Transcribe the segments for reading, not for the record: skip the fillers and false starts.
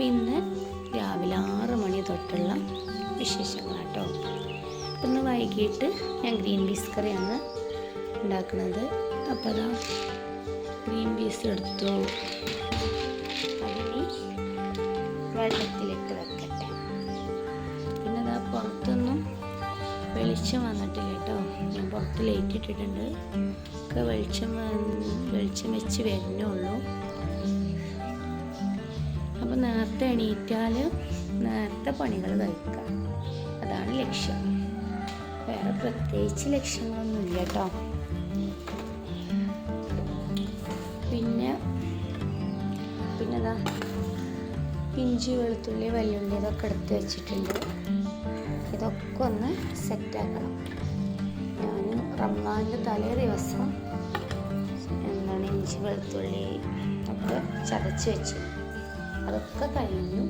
ഇന്ന് രാവിലെ 6 മണി തൊട്ടുള്ള വിശേഷങ്ങളാട്ടോ. ഇന്ന് വൈകിട്ട് ഞാൻ ഗ്രീൻ പീസ് കറിയാണ് ഉണ്ടാക്കുന്നത്. അപ്പോൾ അതാ ഗ്രീൻ പീസ് എടുത്തു, അതിന് വെള്ളത്തിലിട്ട് വെക്കട്ടെ. പിന്നെ അതാ പുറത്തൊന്നും വെളിച്ചം വന്നിട്ടില്ല കേട്ടോ. ഞാൻ പുറത്ത് ലൈറ്റ് ഇട്ടിട്ടുണ്ട്. ഒക്കെ വെളിച്ചം വെച്ച് വരുന്നുള്ളൂ. അപ്പോൾ നേരത്തെ എണീറ്റാൽ നേരത്തെ പണികൾ കഴിക്കുക, അതാണ് ലക്ഷ്യം. വേറെ പ്രത്യേകിച്ച് ലക്ഷ്യങ്ങളൊന്നുമില്ല കേട്ടോ. പിന്നെതാ ഇഞ്ചി, വെളുത്തുള്ളി, വെല്ലുള്ളി ഇതൊക്കെ എടുത്ത് വെച്ചിട്ടുണ്ട്. ഇതൊക്കെ ഒന്ന് സെറ്റാക്കണം. ഞാൻ റമദാനിൻ്റെ തലേ ദിവസം ഇഞ്ചി വെളുത്തുള്ളി ഒക്കെ ചതച്ച് വെച്ചു. അതൊക്കെ കഴിഞ്ഞു.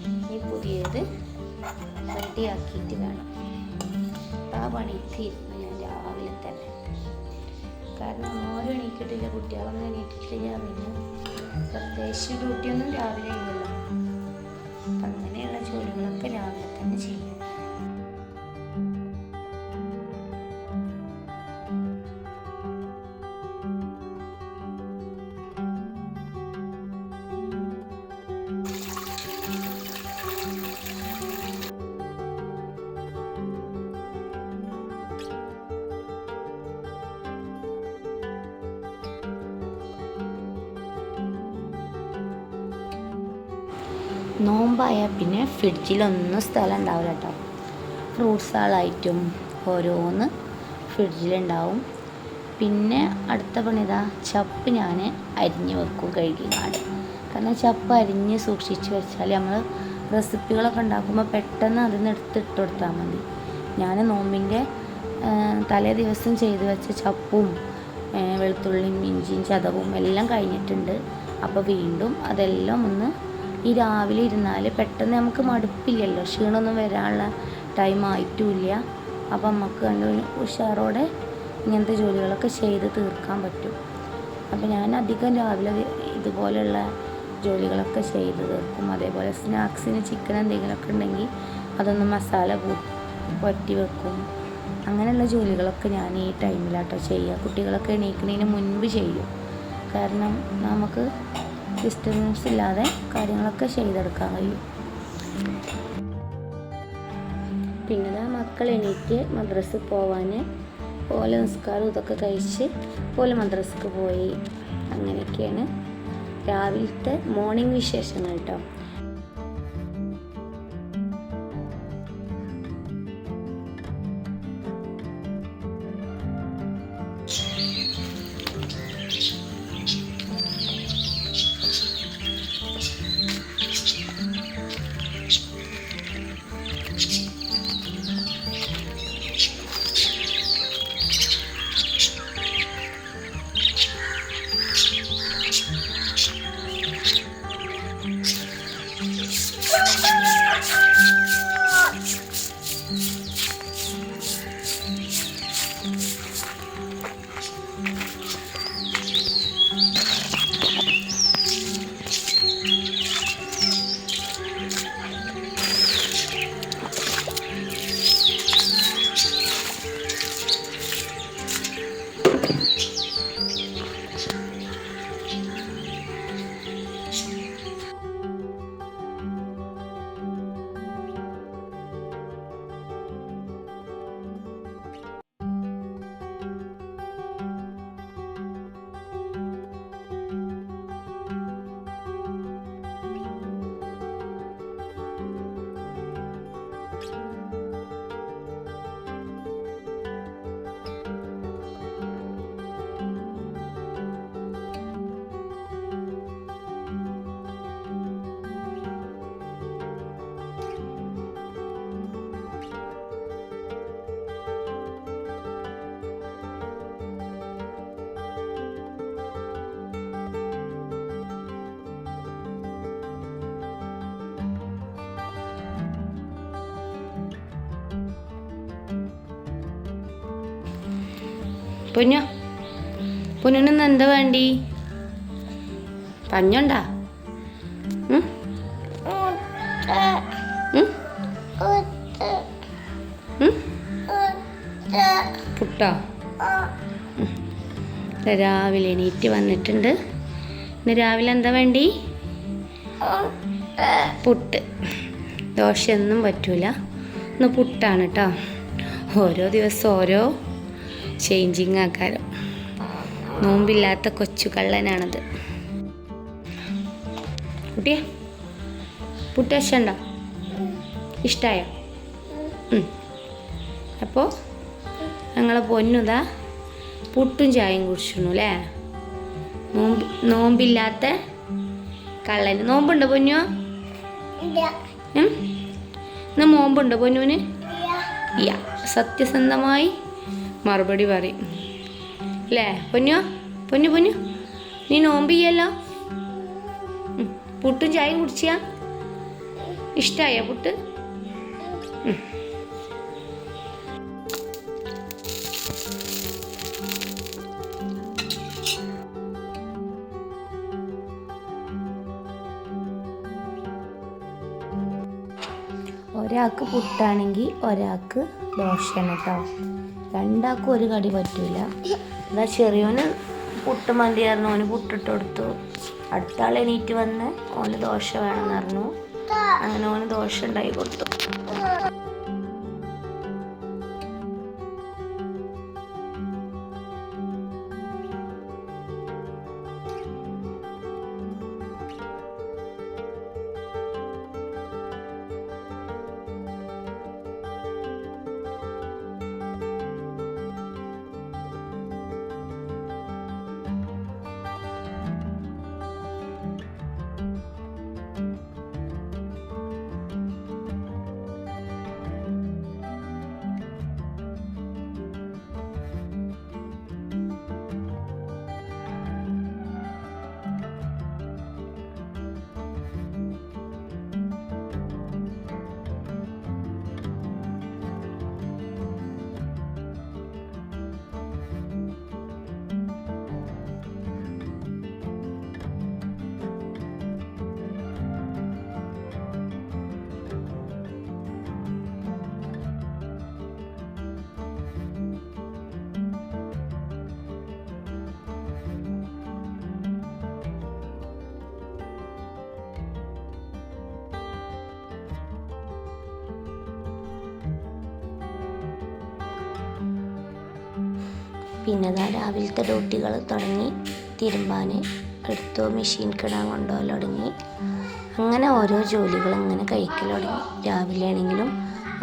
ഇനി പുതിയത് റെഡിയാക്കിയിട്ട് വേണം. ആ പണിക്ക് ഇരുന്നു ഞാൻ രാവിലെ തന്നെ. കാരണം ഓരോ എണീറ്റിട്ടില്ല, കുട്ടികളൊന്നും എണീറ്റിട്ടില്ല. പിന്നെ പ്രത്യേകിച്ച് ഡ്യൂട്ടിയൊന്നും രാവിലെ ഇല്ലല്ലോ. അപ്പം അങ്ങനെയുള്ള ജോലികളൊക്കെ രാവിലെ തന്നെ ചെയ്യും. നോമ്പായാൽ പിന്നെ ഫ്രിഡ്ജിലൊന്നും സ്ഥലം ഉണ്ടാവില്ല കേട്ടോ. ഫ്രൂട്ട്സുകളായിട്ടും ഓരോന്ന് ഫ്രിഡ്ജിലുണ്ടാവും. പിന്നെ അടുത്ത പണിതാ ചപ്പ് ഞാൻ അരിഞ്ഞ് വെക്കും, കഴുകിനാട്. കാരണം ചപ്പ് അരിഞ്ഞ് സൂക്ഷിച്ച് വെച്ചാൽ നമ്മൾ റെസിപ്പികളൊക്കെ ഉണ്ടാക്കുമ്പോൾ പെട്ടെന്ന് അതിന് എടുത്തിട്ട് കൊടുത്താൽ മതി. ഞാൻ നോമ്പിൻ്റെ തലേ ദിവസം ചെയ്ത് വെച്ച ചപ്പും വെളുത്തുള്ളിയും ഇഞ്ചിയും ചതവും എല്ലാം കഴിഞ്ഞിട്ടുണ്ട്. അപ്പോൾ വീണ്ടും അതെല്ലാം ഒന്ന് ഈ രാവിലെ ഇരുന്നാൽ പെട്ടെന്ന് നമുക്ക് മടുപ്പില്ലല്ലോ, ക്ഷീണമൊന്നും വരാനുള്ള ടൈം ആയിട്ടുമില്ല. അപ്പം നമുക്ക് കണ്ട് ഉഷാറോടെ ഇങ്ങനത്തെ ജോലികളൊക്കെ ചെയ്ത് തീർക്കാൻ പറ്റും. അപ്പം ഞാൻ അധികം രാവിലെ ഇതുപോലെയുള്ള ജോലികളൊക്കെ ചെയ്ത് തീർക്കും. അതേപോലെ സ്നാക്സിന് ചിക്കൻ എന്തെങ്കിലുമൊക്കെ ഉണ്ടെങ്കിൽ അതൊന്ന് മസാല പുരട്ടി വെക്കും. അങ്ങനെയുള്ള ജോലികളൊക്കെ ഞാൻ ഈ ടൈമിലാട്ടോ ചെയ്യുക. കുട്ടികളൊക്കെ എണീക്കുന്നതിന് മുൻപ് ചെയ്യും. കാരണം നമുക്ക് ഡിസ്റ്റർബൻസ് ഇല്ലാതെ കാര്യങ്ങളൊക്കെ ചെയ്തെടുക്കാൻ കഴിയും. പിന്നെ മക്കൾ എണീറ്റ് മദ്രസയിൽ പോവാൻ പോലെ നിസ്കാരം ഇതൊക്കെ കഴിച്ച് പോലെ മദ്രസക്ക് പോയി. അങ്ങനെയൊക്കെയാണ് രാവിലത്തെ മോർണിംഗ് വിശേഷങ്ങൾ കേട്ടോ. പൊന്നിന് എന്താ വേണ്ടി? പഞ്ഞുണ്ടാ? പുട്ടോ? രാവിലെ എണീറ്റ് വന്നിട്ടുണ്ട്. ഇന്ന് രാവിലെ എന്താ വേണ്ടി? പുട്ട്. ദോശയൊന്നും പറ്റൂല, ഇന്ന് പുട്ടാണ് കേട്ടോ. ഓരോ ദിവസം ഓരോ ചേഞ്ചിങ് ആക്കാരം. നോമ്പില്ലാത്ത കൊച്ചു കള്ളനാണത്. കുട്ടിയെ പുട്ട് ഇഷ്ടമുണ്ടോ? ഇഷ്ടമായോ? അപ്പോൾ ഞങ്ങളെ പൊന്നുതാ പുട്ടും ചായയും കുടിച്ചിരുന്നു അല്ലേ? നോമ്പില്ലാത്ത കള്ളന്. നോമ്പുണ്ടോ പൊന്നോ? ഇന്ന് നോമ്പുണ്ടോ പൊന്നൂന്? ഇല്ല. സത്യസന്ധമായി മറുപടി പറയും അല്ലേ പൊന്നോ? പൊന്നു നീ നോമ്പിയല്ലോ. പുട്ടും ചായയും കുടിച്ചാ? ഇഷ്ടമായോ പുട്ട്? ഒരാൾക്ക് പുട്ടാണെങ്കിൽ ഒരാൾക്ക് ദോശയാണ് കേട്ടോ. രണ്ടാൾക്കും ഒരു കടി പറ്റൂല. എന്താ ചെറിയോന് പുട്ട് മതി പറഞ്ഞു, ഓന് പുട്ടിട്ട് കൊടുത്തു. അടുത്ത ആൾ എണീറ്റ് വന്ന് ഓന് ദോശ വേണമെന്ന് പറഞ്ഞു. അങ്ങനെ ഓന് ദോശ ഉണ്ടാക്കി കൊടുത്തു. പിന്നെ രാവിലത്തെ ഡ്യൂട്ടികൾ തുടങ്ങി. തിരുമ്പാൻ എടുത്തു, മെഷീൻ കിടാൻ കൊണ്ടുപോകൽ തുടങ്ങി. അങ്ങനെ ഓരോ ജോലികൾ അങ്ങനെ കഴിക്കൽ തുടങ്ങി. രാവിലെ ആണെങ്കിലും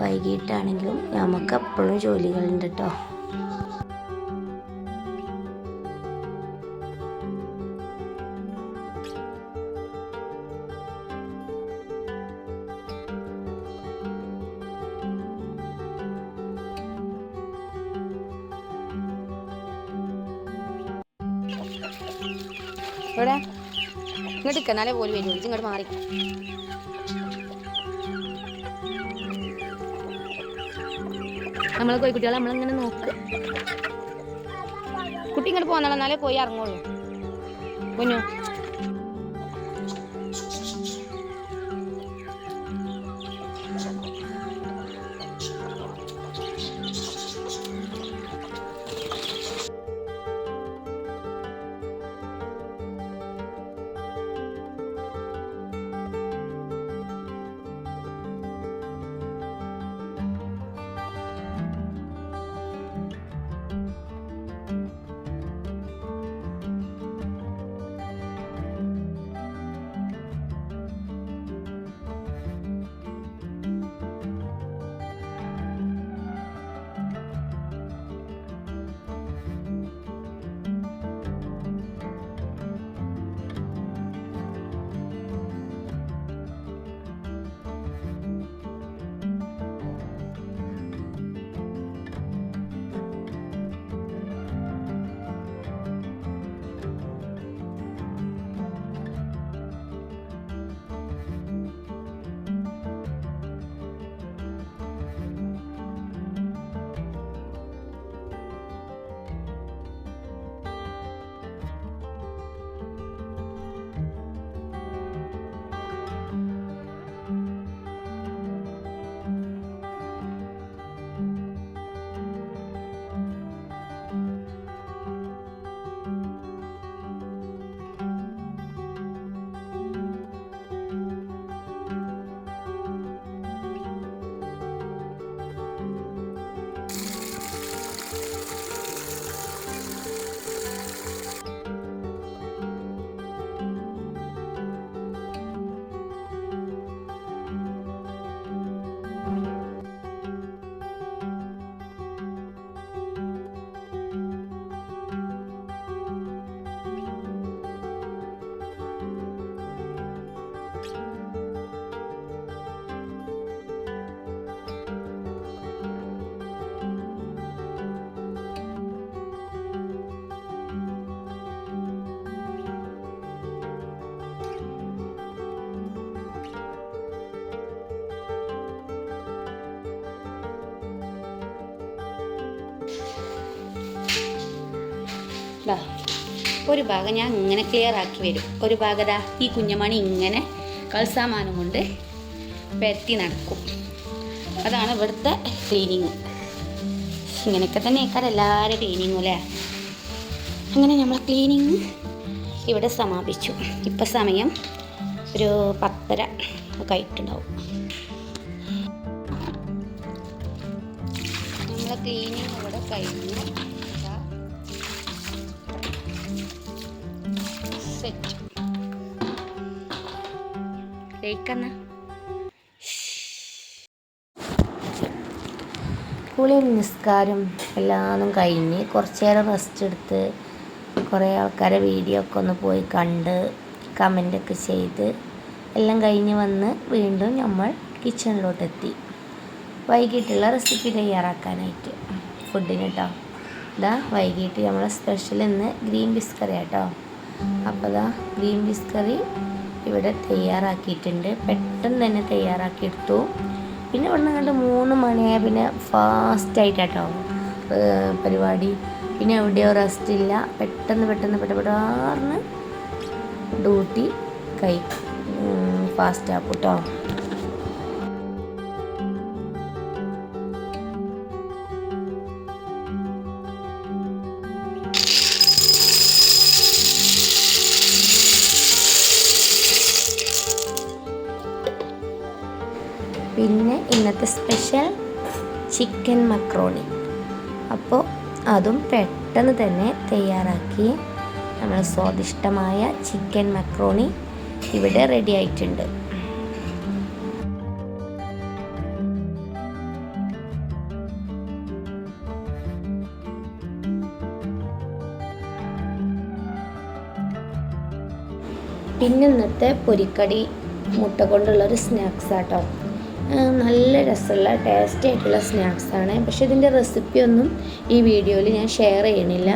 വൈകിട്ടാണെങ്കിലും നമുക്ക് എപ്പോഴും ജോലികളുണ്ട് കേട്ടോ. ഇവിടെ ഇങ്ങോട്ട് നിൽക്കുന്നാലേ പോലും വരും. ഇങ്ങോട്ട് മാറി. നമ്മളെ കോഴിക്കുട്ടികളെ നമ്മളിങ്ങനെ നോക്കുക. കുട്ടി ഇങ്ങോട്ട് പോന്നാലും എന്നാലേ പോയി ഇറങ്ങുള്ളൂ. പൊന്നു ഇതാ ഒരു ഭാഗം ഞാൻ ഇങ്ങനെ ക്ലിയർ ആക്കി വരും, ഒരു ഭാഗം ഇതാ ഈ കുഞ്ഞമണി ഇങ്ങനെ കളിസാമാനം കൊണ്ട് പരത്തി നടക്കും. അതാണ് ഇവിടുത്തെ ക്ലീനിങ്. ഇങ്ങനെയൊക്കെ തന്നെ ആൾക്കാർ എല്ലാവരും ക്ലീനിങ്ങും അല്ലേ. അങ്ങനെ നമ്മൾ ക്ലീനിങ് ഇവിടെ സമാപിച്ചു. ഇപ്പം സമയം ഒരു 10:30 ഒക്കെ ആയിട്ടുണ്ടാവും. നമ്മളെ ക്ലീനിങ് ഇവിടെ കഴിഞ്ഞു. സെറ്റ് ലൈക്കെന്നാ കുളിയും നിസ്കാരം എല്ലാതും കഴിഞ്ഞ് കുറച്ച് നേരം റെസ്റ്റ് എടുത്ത് കുറേ ആൾക്കാരെ വീഡിയോ ഒക്കെ ഒന്ന് പോയി കണ്ട് കമൻ്റൊക്കെ ചെയ്ത് എല്ലാം കഴിഞ്ഞ് വന്ന് വീണ്ടും നമ്മൾ കിച്ചണിലോട്ടെത്തി വൈകിട്ടുള്ള റെസിപ്പി തയ്യാറാക്കാനായിട്ട് ഫുഡിന് കേട്ടോ. ഇതാ വൈകിട്ട് നമ്മളെ സ്പെഷ്യൽ ഇന്ന് ഗ്രീൻ പീസ് കറി കേട്ടോ. അപ്പോൾ ഇതാ ഗ്രീൻ പീസ് കറി ഇവിടെ തയ്യാറാക്കിയിട്ടുണ്ട്. പെട്ടെന്ന് തന്നെ തയ്യാറാക്കിയെടുത്തു. പിന്നെ ഇവിടെ നിന്ന് കണ്ട് 3 മണിയായ പിന്നെ ഫാസ്റ്റായിട്ടോ പരിപാടി. പിന്നെ എവിടെയോ റെസ്റ്റ് ഇല്ല. പെട്ടെന്ന് ഡ്യൂട്ടി ഫാസ്റ്റാക്കും കേട്ടോ. പിന്നെ ഇന്നത്തെ സ്പെഷ്യൽ ചിക്കൻ മക്രോണി. അപ്പോൾ അതും പെട്ടെന്ന് തന്നെ തയ്യാറാക്കി നമ്മൾ സ്വാദിഷ്ടമായ ചിക്കൻ മക്രോണി ഇവിടെ റെഡി ആയിട്ടുണ്ട്. പിന്നെ ഇന്നത്തെ പൊരിക്കടി മുട്ട കൊണ്ടുള്ളൊരു സ്നാക്സ് ആട്ടോ. നല്ല രസമുള്ള ടേസ്റ്റി ആയിട്ടുള്ള സ്നാക്സാണ്. പക്ഷേ ഇതിൻ്റെ റെസിപ്പിയൊന്നും ഈ വീഡിയോയിൽ ഞാൻ ഷെയർ ചെയ്യണില്ല.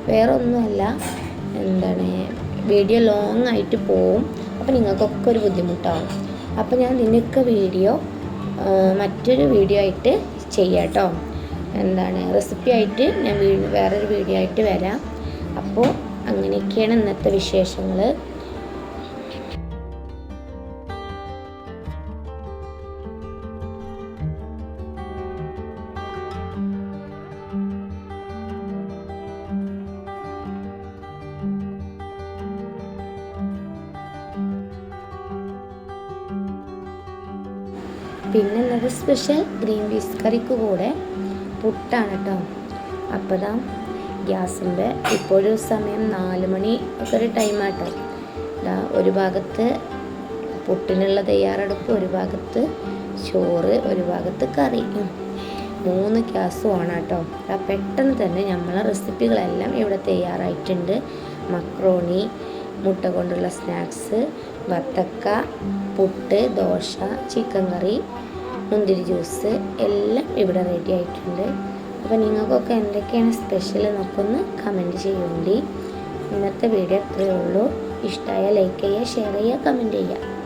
വേറെ ഒന്നുമല്ല, വീഡിയോ ലോങ് ആയിട്ട് പോവും. അപ്പോൾ നിങ്ങൾക്കൊക്കെ ഒരു ബുദ്ധിമുട്ടാവും. അപ്പോൾ ഞാൻ ഇതിൻ്റെയൊക്കെ വീഡിയോ മറ്റൊരു വീഡിയോ ആയിട്ട് ചെയ്യാം കേട്ടോ. റെസിപ്പി ആയിട്ട് ഞാൻ വേറൊരു വീഡിയോ ആയിട്ട് വരാം. അപ്പോൾ അങ്ങനെയൊക്കെയാണ് ഇന്നത്തെ വിശേഷങ്ങൾ. പിന്നെ ഉള്ളത് സ്പെഷ്യൽ ഗ്രീൻ പീസ് കറിക്ക് കൂടെ പുട്ടാണ് കേട്ടോ. അപ്പോൾ ഇതാ ഗ്യാസിൻ്റെ ഇപ്പോഴൊരു സമയം 4 മണി ഒക്കെ ഒരു ടൈമാട്ടോ. ഇതാ ഒരു ഭാഗത്ത് പുട്ടിനുള്ള തയ്യാറെടുപ്പ്, ഒരു ഭാഗത്ത് ചോറ്, ഒരു ഭാഗത്ത് കറി. 3 ഗ്യാസും ആണ് കേട്ടോ. പെട്ടെന്ന് തന്നെ നമ്മളെ റെസിപ്പികളെല്ലാം ഇവിടെ തയ്യാറായിട്ടുണ്ട്. മക്രോണി, മുട്ട കൊണ്ടുള്ള സ്നാക്സ്, വത്തക്ക, പുട്ട്, ദോശ, ചിക്കൻ കറി, മുന്തിരി ജ്യൂസ് എല്ലാം ഇവിടെ റെഡി ആയിട്ടുണ്ട്. അപ്പോൾ നിങ്ങൾക്കൊക്കെ എന്തൊക്കെയാണ് സ്പെഷ്യൽ എന്നൊക്കെ കമൻറ്റ് ചെയ്യേണ്ടി. ഇന്നത്തെ വീഡിയോ അത്രയേ ഉള്ളൂ. ഇഷ്ടമായ ലൈക്ക് ചെയ്യുക, ഷെയർ ചെയ്യുക, കമൻറ്റ് ചെയ്യുക.